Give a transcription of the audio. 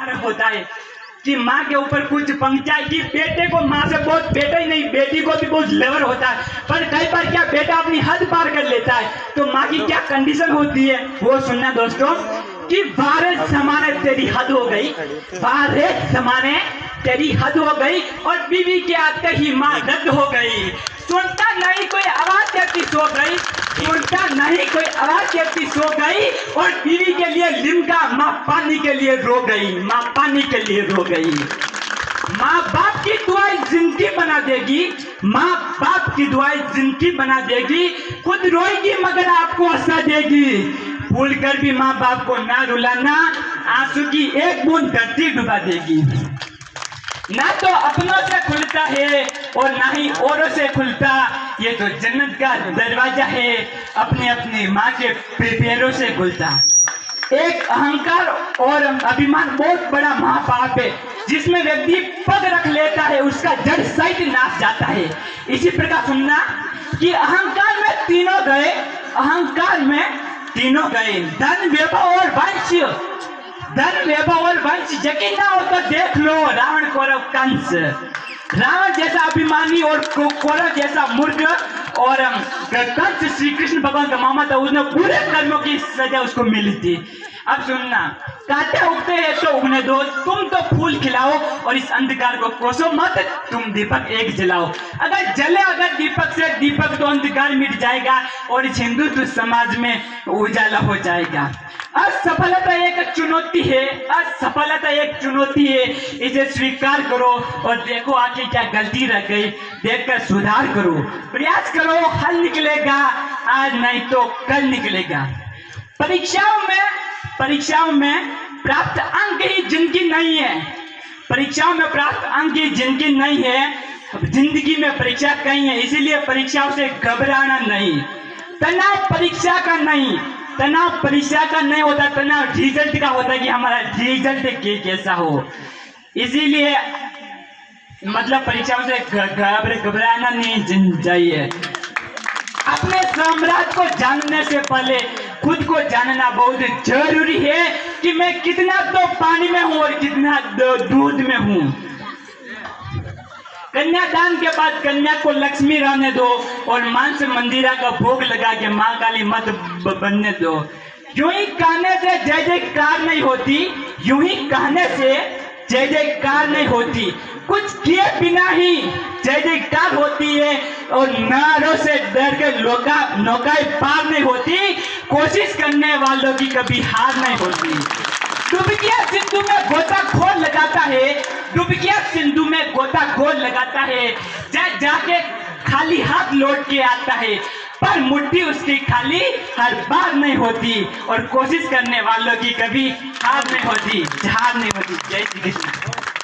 हमारा होता है कि माँ के ऊपर कुछ पंचायत की बेटे को माँ से बहुत, बेटा ही नहीं बेटी को भी बहुत लेवर होता है, पर कई बार क्या बेटा अपनी हद पार कर लेता है, तो माँ की क्या कंडीशन होती है वो सुनना दोस्तों कि भारत समाने तेरी हद हो गई, भारत समाने तेरी हद हो गई, और बीवी के आते ही माँ रद्द हो गई। सुनता नहीं कोई आवाज देती सो गई, सुनता नहीं कोई आवाज देती सो गई, और बीवी के लिए लिमका माँ पानी के लिए रो गई, माँ पानी के लिए रो गई। माँ बाप की दुआएं जिंदगी बना देगी, माँ बाप की दुआएं जिंदगी बना देगी, खुद रोएगी मगर आपको हंसा देगी। भूल कर भी माँ बाप को ना रुलाना, आंसू की एक बूंद धरती डुबा देगी। ना तो अपनों से खुलता है और ना ही औरों से खुलता, ये तो जन्नत का दरवाजा है, अपने अपनी माँ के पैरों से खुलता। एक अहंकार और अभिमान बहुत बड़ा महापाप है, जिसमें व्यक्ति पग रख लेता है उसका जड़ सहित नाश जाता है। इसी प्रकार सुनना कि अहंकार में तीनों गए, अहंकार में तीनों गए, धन वैभव और वंश, धन वैभव और वंश। यकीन ना हो तो देख लो रावण कौरव कंस, रावण जैसा अभिमानी और कौरव जैसा मूर्ख, और कंस श्री कृष्ण भगवान का मामा था, उसने बुरे कर्मों की सजा उसको मिली थी। अब सुनना, कांटे उगते हैं तो उगने दो, तुम तो फूल खिलाओ और इस अंधकार को कोसो मत, तुम दीपक एक जलाओ। अगर जले अगर दीपक से दीपक तो अंधकार मिट जाएगा और इस हिंदुत्व समाज में उजाला हो जाएगा। असफलता एक चुनौती है, असफलता एक चुनौती है, इसे स्वीकार करो और देखो आखिर क्या गलती रह गई, देखकर सुधार करो, प्रयास करो, हल निकलेगा, आज नहीं तो कल निकलेगा। परीक्षाओं में प्राप्त अंक ही जिंदगी नहीं है, परीक्षाओं में प्राप्त अंक ही जिंदगी नहीं है, जिंदगी में परीक्षा कहीं है, इसीलिए परीक्षाओं से घबराना नहीं। तनाव परीक्षा का नहीं, तनाव परीक्षा का नहीं होता, तनाव रिजल्ट का होता है कि हमारा रिजल्ट कैसा हो। इसीलिए मतलब परीक्षाओं से घबराना नहीं चाहिए। अपने साम्राज्य को जानने से पहले खुद को जानना बहुत जरूरी है कि मैं कितना तो पानी में हूँ और कितना दूध में हूँ। कन्यादान के बाद कन्या को लक्ष्मी रहने दो और मांस मंदिरा का भोग लगा के माँ काली मत बनने दो। यूं ही कहने से जय जयकार नहीं होती, यूं ही कहने से जय जयकार नहीं होती, कुछ किए बिना ही जय जयकार होती है, और नारों से डर के नौकाएं पार नहीं होती, कोशिश करने वालों की कभी हार नहीं होती। डुबकिया सिंधु में गोताखोर लगाता है, डुबकिया सिंधु में गोताखोर लगाता है, जाके खाली हाथ लौट के आता है, पर मुट्ठी उसकी खाली हर बार नहीं होती, और कोशिश करने वालों की कभी हार नहीं होती, हार नहीं होती। जय श्री कृष्ण।